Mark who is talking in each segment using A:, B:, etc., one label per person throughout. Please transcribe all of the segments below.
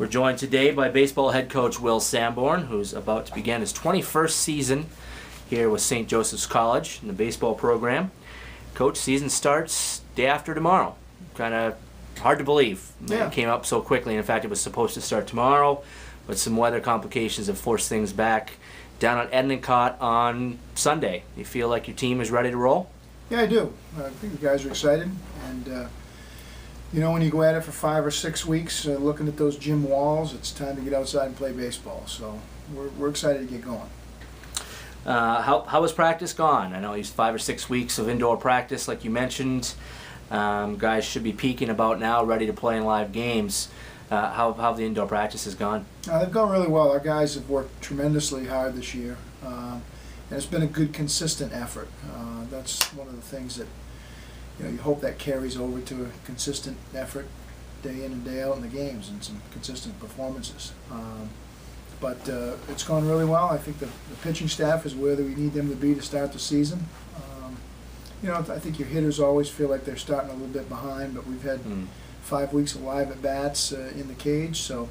A: We're joined today by baseball head coach Will Sanborn, who's about to begin his 21st season here with St. Joseph's College in the baseball program. Coach, season starts day after tomorrow. Kind of hard to believe.
B: Yeah.
A: It came up so quickly. In fact, it was supposed to start tomorrow, but some weather complications have forced things back down at Endicott on Sunday. You feel like your team is ready to roll?
B: Yeah, I do. I think the guys are excited, and when you go at it for 5 or 6 weeks, looking at those gym walls, it's time to get outside and play baseball. So we're excited to get going.
A: How has practice gone? I know it's 5 or 6 weeks of indoor practice, like you mentioned. Guys should be peaking about now, ready to play in live games. How have the indoor practices gone?
B: They've gone really well. Our guys have worked tremendously hard this year, and it's been a good, consistent effort. That's one of the things that you hope that carries over to a consistent effort day in and day out in the games and some consistent performances. But it's gone really well. I think the pitching staff is where we need them to be to start the season. I think your hitters always feel like they're starting a little bit behind, but we've had 5 weeks of live at-bats in the cage, so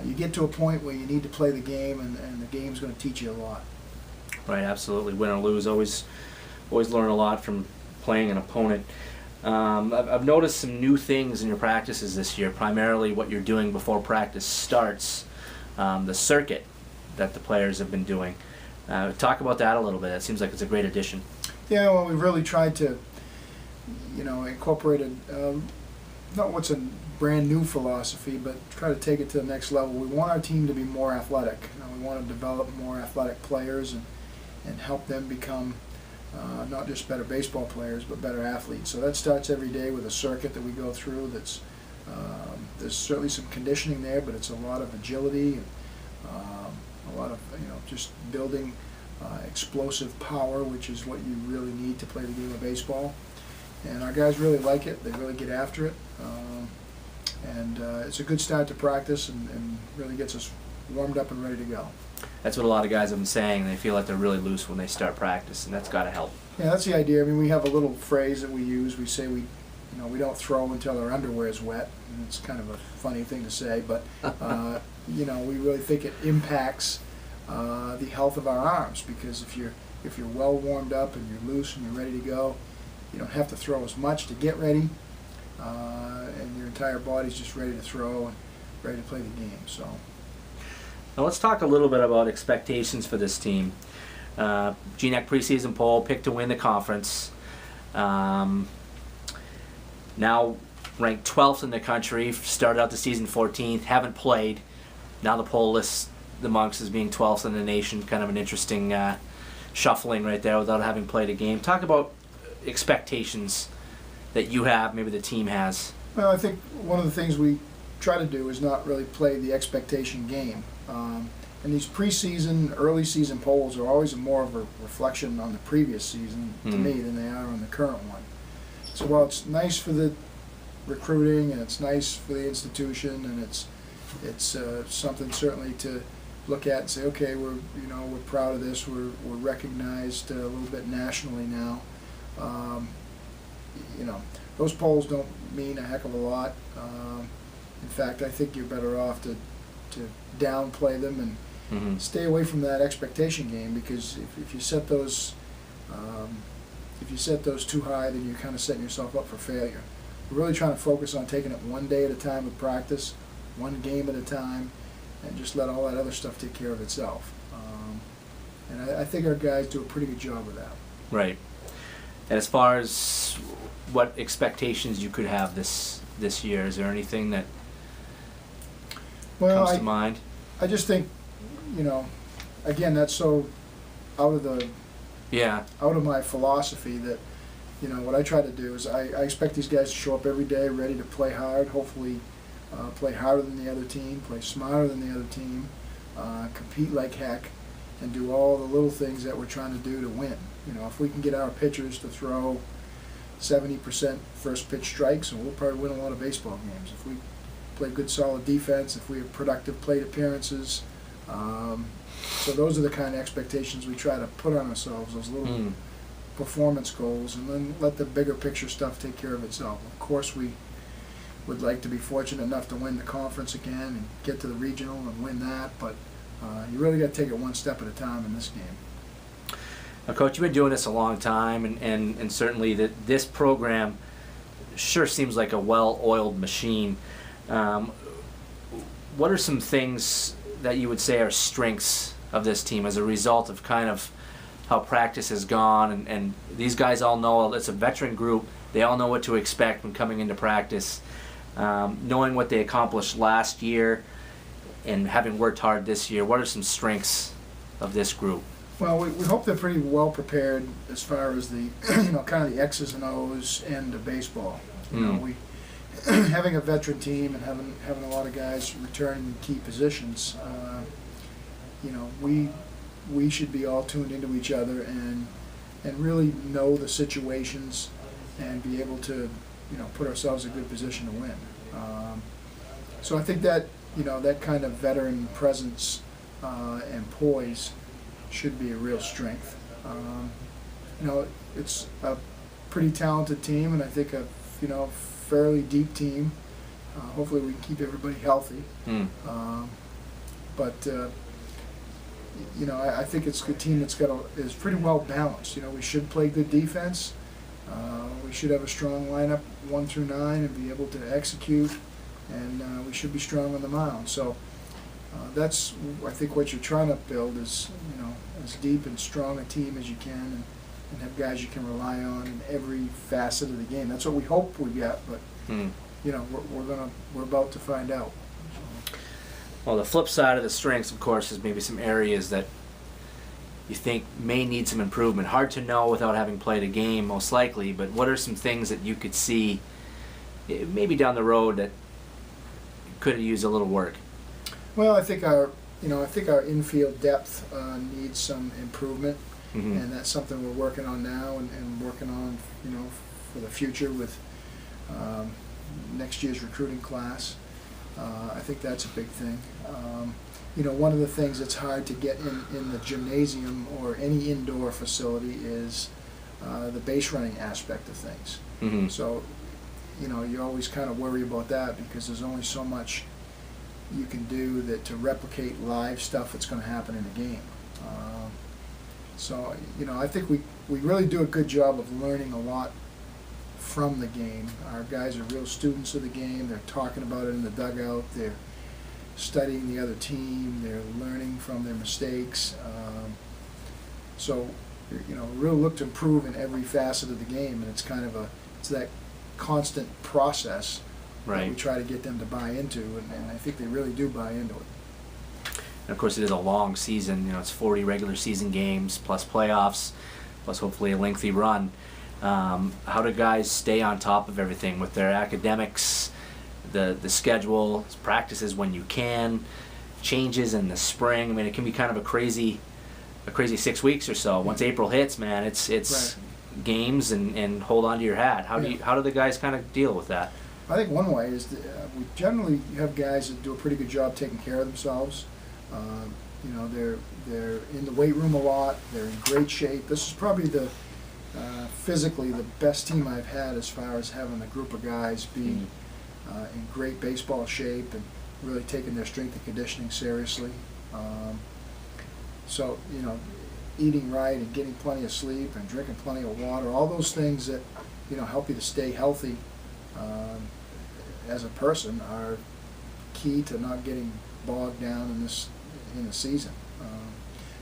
B: you get to a point where you need to play the game, and the game's going to teach you a lot.
A: Right, absolutely. Win or lose, always learn a lot from playing an opponent. I've noticed some new things in your practices this year, primarily what you're doing before practice starts, the circuit that the players have been doing. Talk about that a little bit. It seems like it's a great addition.
B: Yeah, well, we've really tried to, incorporate not what's a brand new philosophy, but try to take it to the next level. We want our team to be more athletic. We want to develop more athletic players and help them become not just better baseball players, but better athletes. So that starts every day with a circuit that we go through. There's certainly some conditioning there, but it's a lot of agility and a lot of just building explosive power, which is what you really need to play the game of baseball. And our guys really like it. They really get after it. And it's a good start to practice and really gets us warmed up and ready to go.
A: That's what a lot of guys have been saying. They feel like they're really loose when they start practice, and that's got to help.
B: Yeah, that's the idea. I mean, we have a little phrase that we use. We say we don't throw until our underwear is wet. And it's kind of a funny thing to say, but we really think it impacts the health of our arms, because if you're well warmed up and you're loose and you're ready to go, you don't have to throw as much to get ready, and your entire body's just ready to throw and ready to play the game. So.
A: Now let's talk a little bit about expectations for this team. GNAC preseason poll picked to win the conference. Now ranked 12th in the country, started out the season 14th, haven't played. Now the poll lists the Monks as being 12th in the nation. Kind of an interesting shuffling right there without having played a game. Talk about expectations that you have, maybe the team has.
B: Well, I think one of the things we try to do is not really play the expectation game. And these preseason, early season polls are always more of a reflection on the previous season to me than they are on the current one. So while it's nice for the recruiting and it's nice for the institution and it's something certainly to look at and say, okay, we're proud of this. We're recognized a little bit nationally now. Those polls don't mean a heck of a lot. In fact, I think you're better off to downplay them and stay away from that expectation game, because if you set those too high, then you're kind of setting yourself up for failure. We're really trying to focus on taking it one day at a time with practice, one game at a time, and just let all that other stuff take care of itself. And I think our guys do a pretty good job of that.
A: Right. And as far as what expectations you could have this year, is there anything that comes to mind?
B: I just think, again, that's so out of my philosophy that, what I try to do is I expect these guys to show up every day ready to play hard, hopefully play harder than the other team, play smarter than the other team, compete like heck, and do all the little things that we're trying to do to win. If we can get our pitchers to throw 70% first pitch strikes, and we'll probably win a lot of baseball games. If we play good solid defense, if we have productive plate appearances, so those are the kind of expectations we try to put on ourselves, those little performance goals, and then let the bigger picture stuff take care of itself. Of course, we would like to be fortunate enough to win the conference again and get to the regional and win that, but you really got to take it one step at a time in this game.
A: Now, Coach, you've been doing this a long time, and certainly this program sure seems like a well-oiled machine. What are some things that you would say are strengths of this team as a result of kind of how practice has gone, and these guys all know it's a veteran group. They all know what to expect when coming into practice. Knowing what they accomplished last year and having worked hard this year, what are some strengths of this group?
B: Well, we hope they're pretty well prepared as far as the kind of the X's and O's end of baseball. We having a veteran team and having a lot of guys return in key positions. We should be all tuned into each other and really know the situations and be able to put ourselves in a good position to win. So I think that that kind of veteran presence and poise should be a real strength. It's a pretty talented team, and I think a fairly deep team. Hopefully we can keep everybody healthy. I think it's a team that's is pretty well balanced. We should play good defense. We should have a strong lineup 1 through 9 and be able to execute, and we should be strong on the mound. So that's I think what you're trying to build is as deep and strong a team as you can, and have guys you can rely on in every facet of the game. That's what we hope we get, but we're about to find out.
A: Well, the flip side of the strengths, of course, is maybe some areas that you think may need some improvement. Hard to know without having played a game, most likely, but what are some things that you could see maybe down the road that could use a little work?
B: Well, I think our infield depth needs some improvement, and that's something we're working on now and working on, for the future with next year's recruiting class. I think that's a big thing. One of the things that's hard to get in the gymnasium or any indoor facility is the base running aspect of things. So, you always kind of worry about that because there's only so much you can do to replicate live stuff that's going to happen in a game. I think we really do a good job of learning a lot from the game. Our guys are real students of the game. They're talking about it in the dugout. They're studying the other team. They're learning from their mistakes. Really look to improve in every facet of the game, and it's that constant process that we try to get them to buy into, and I think they really do buy into it.
A: And of course, it is a long season. It's 40 regular season games plus playoffs, plus hopefully a lengthy run. How do guys stay on top of everything with their academics, the schedule, practices when you can, changes in the spring? I mean, it can be kind of a crazy 6 weeks or so. Once April hits, man, it's games and hold on to your hat. How do the guys kind of deal with that?
B: I think one way is we generally have guys that do a pretty good job taking care of themselves. They're in the weight room a lot. They're in great shape. This is probably physically the best team I've had as far as having a group of guys be in great baseball shape and really taking their strength and conditioning seriously. Eating right and getting plenty of sleep and drinking plenty of water, all those things that help you to stay healthy as a person are key to not getting bogged down in the season.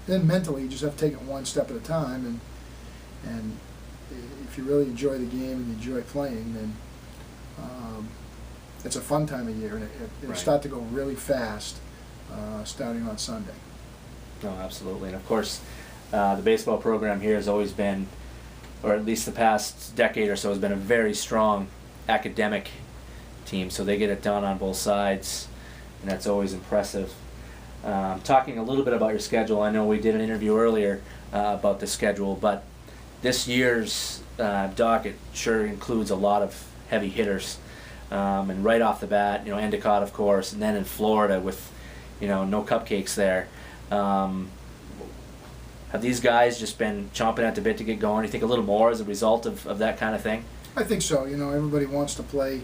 B: Then mentally, you just have to take it one step at a time, and if you really enjoy the game and enjoy playing, then it's a fun time of year, and it'll start to go really fast starting on Sunday.
A: No, absolutely. And of course, the baseball program here has always been, or at least the past decade or so, has been a very strong academic team, so they get it done on both sides, and that's always impressive. Talking a little bit about your schedule, I know we did an interview earlier about the schedule, but this year's docket sure includes a lot of heavy hitters, and right off the bat, Endicott, of course, and then in Florida with no cupcakes there. Have these guys just been chomping at the bit to get going? You think a little more as a result of that kind of thing?
B: I think so. Everybody wants to play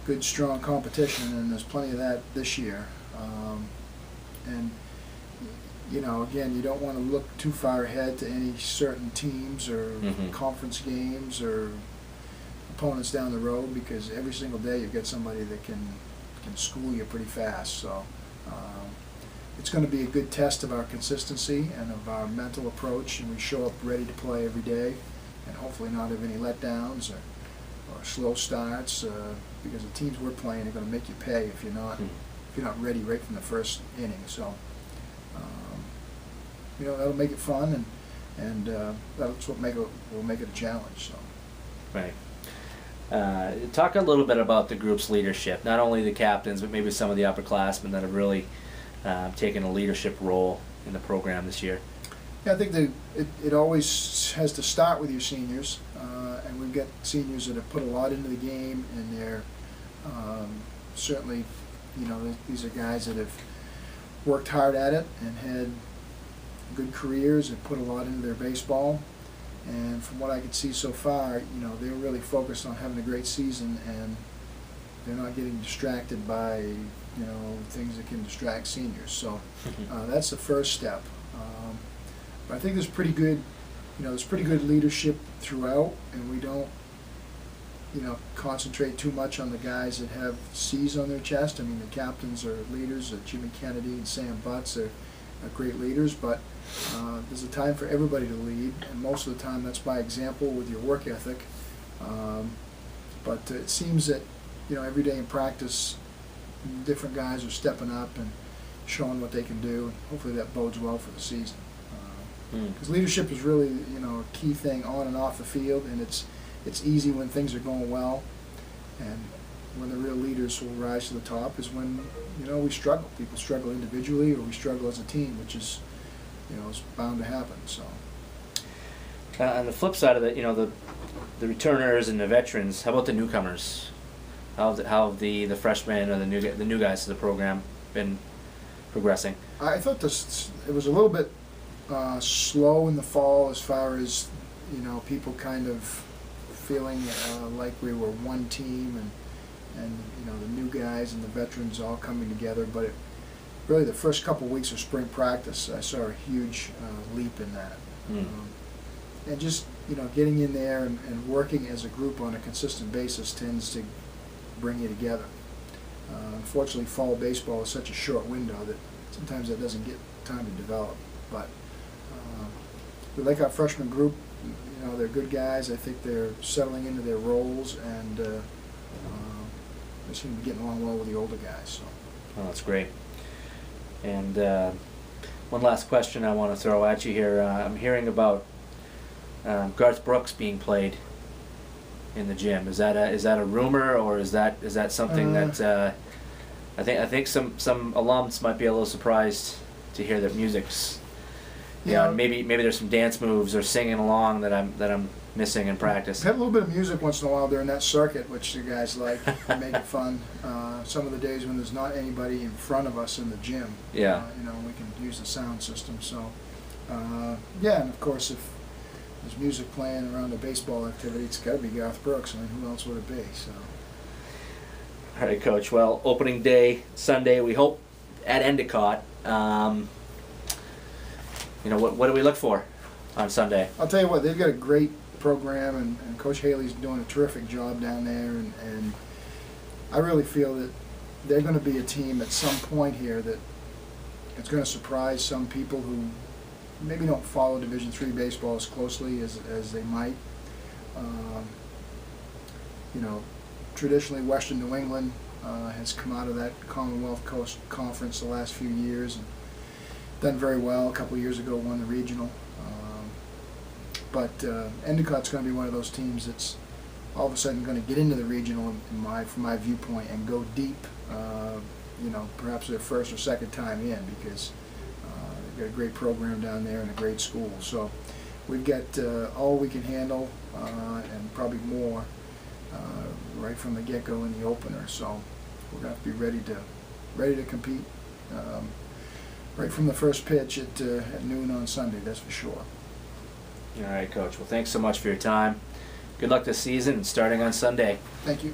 B: good, strong competition, and there's plenty of that this year. And you know, again, you don't want to look too far ahead to any certain teams or conference games or opponents down the road, because every single day you've got somebody that can school you pretty fast. So it's going to be a good test of our consistency and of our mental approach, and we show up ready to play every day, and hopefully not have any letdowns or slow starts, because the teams we're playing are going to make you pay if you're not ready right from the first inning. So you know, that'll make it fun, and that's what will make it a challenge. So.
A: Right. Talk a little bit about the group's leadership, not only the captains, but maybe some of the upperclassmen that have really taken a leadership role in the program this year.
B: Yeah, I think it always has to start with your seniors, and we've got seniors that have put a lot into the game, and they're certainly, you know, these are guys that have worked hard at it and had good careers and put a lot into their baseball. And from what I can see so far, you know, they're really focused on having a great season, and they're not getting distracted by, you know, things that can distract seniors. So that's the first step. But I think there's pretty good, you know, there's pretty good leadership throughout, and we don't, you know, concentrate too much on the guys that have C's on their chest. I mean, the captains are leaders. Jimmy Kennedy and Sam Butts are great leaders, but there's a time for everybody to lead, and most of the time that's by example with your work ethic. But it seems that, you know, every day in practice, different guys are stepping up and showing what they can do, and hopefully that bodes well for the season. Because leadership is really, you know, a key thing on and off the field, and it's easy when things are going well, and when the real leaders will rise to the top is when, you know, we struggle. People struggle individually, or we struggle as a team, which is, you know, is bound to happen. So.
A: On the flip side of it, you know, the returners and the veterans. How about the newcomers? How have the freshmen or the new guys to the program been progressing?
B: I thought it was a little bit slow in the fall, as far as, you know, people kind of feeling like we were one team, and you know, the new guys and the veterans all coming together. But really the first couple of weeks of spring practice, I saw a huge leap in that. And just, you know, getting in there and working as a group on a consistent basis tends to bring you together. Unfortunately, fall baseball is such a short window that sometimes that doesn't get time to develop. But we like our freshman group. You know, they're good guys. I think they're settling into their roles, and they seem to be getting along well with the older guys. So.
A: Oh, that's great. And one last question I want to throw at you here. I'm hearing about Garth Brooks being played in the gym. Is that a rumor, or is that something that I think some alums might be a little surprised to hear that music's. Yeah, maybe there's some dance moves or singing along that I'm missing in practice.
B: Have a little bit of music once in a while during that circuit, which the guys like. They make it fun. Some of the days when there's not anybody in front of us in the gym,
A: yeah,
B: you know, we can use the sound system. So, yeah, and of course, if there's music playing around a baseball activity, it's got to be Garth Brooks. I mean, who else would it be? So.
A: All right, Coach. Well, opening day Sunday, we hope at Endicott. You know, what do we look for on Sunday?
B: I'll tell you what, they've got a great program, and Coach Haley's doing a terrific job down there, and I really feel that they're going to be a team at some point here that it's going to surprise some people who maybe don't follow Division III baseball as closely as they might. You know, traditionally Western New England has come out of that Commonwealth Coast Conference the last few years and done very well. A couple of years ago won the regional. But Endicott's going to be one of those teams that's all of a sudden going to get into the regional, from my viewpoint, and go deep. You know, perhaps their first or second time in, because they've got a great program down there and a great school. So we've got all we can handle, and probably more, right from the get-go in the opener. So we're going to have to be ready to compete right from the first pitch at noon on Sunday. That's for sure.
A: All right, Coach. Well, thanks so much for your time. Good luck this season and starting on Sunday.
B: Thank you.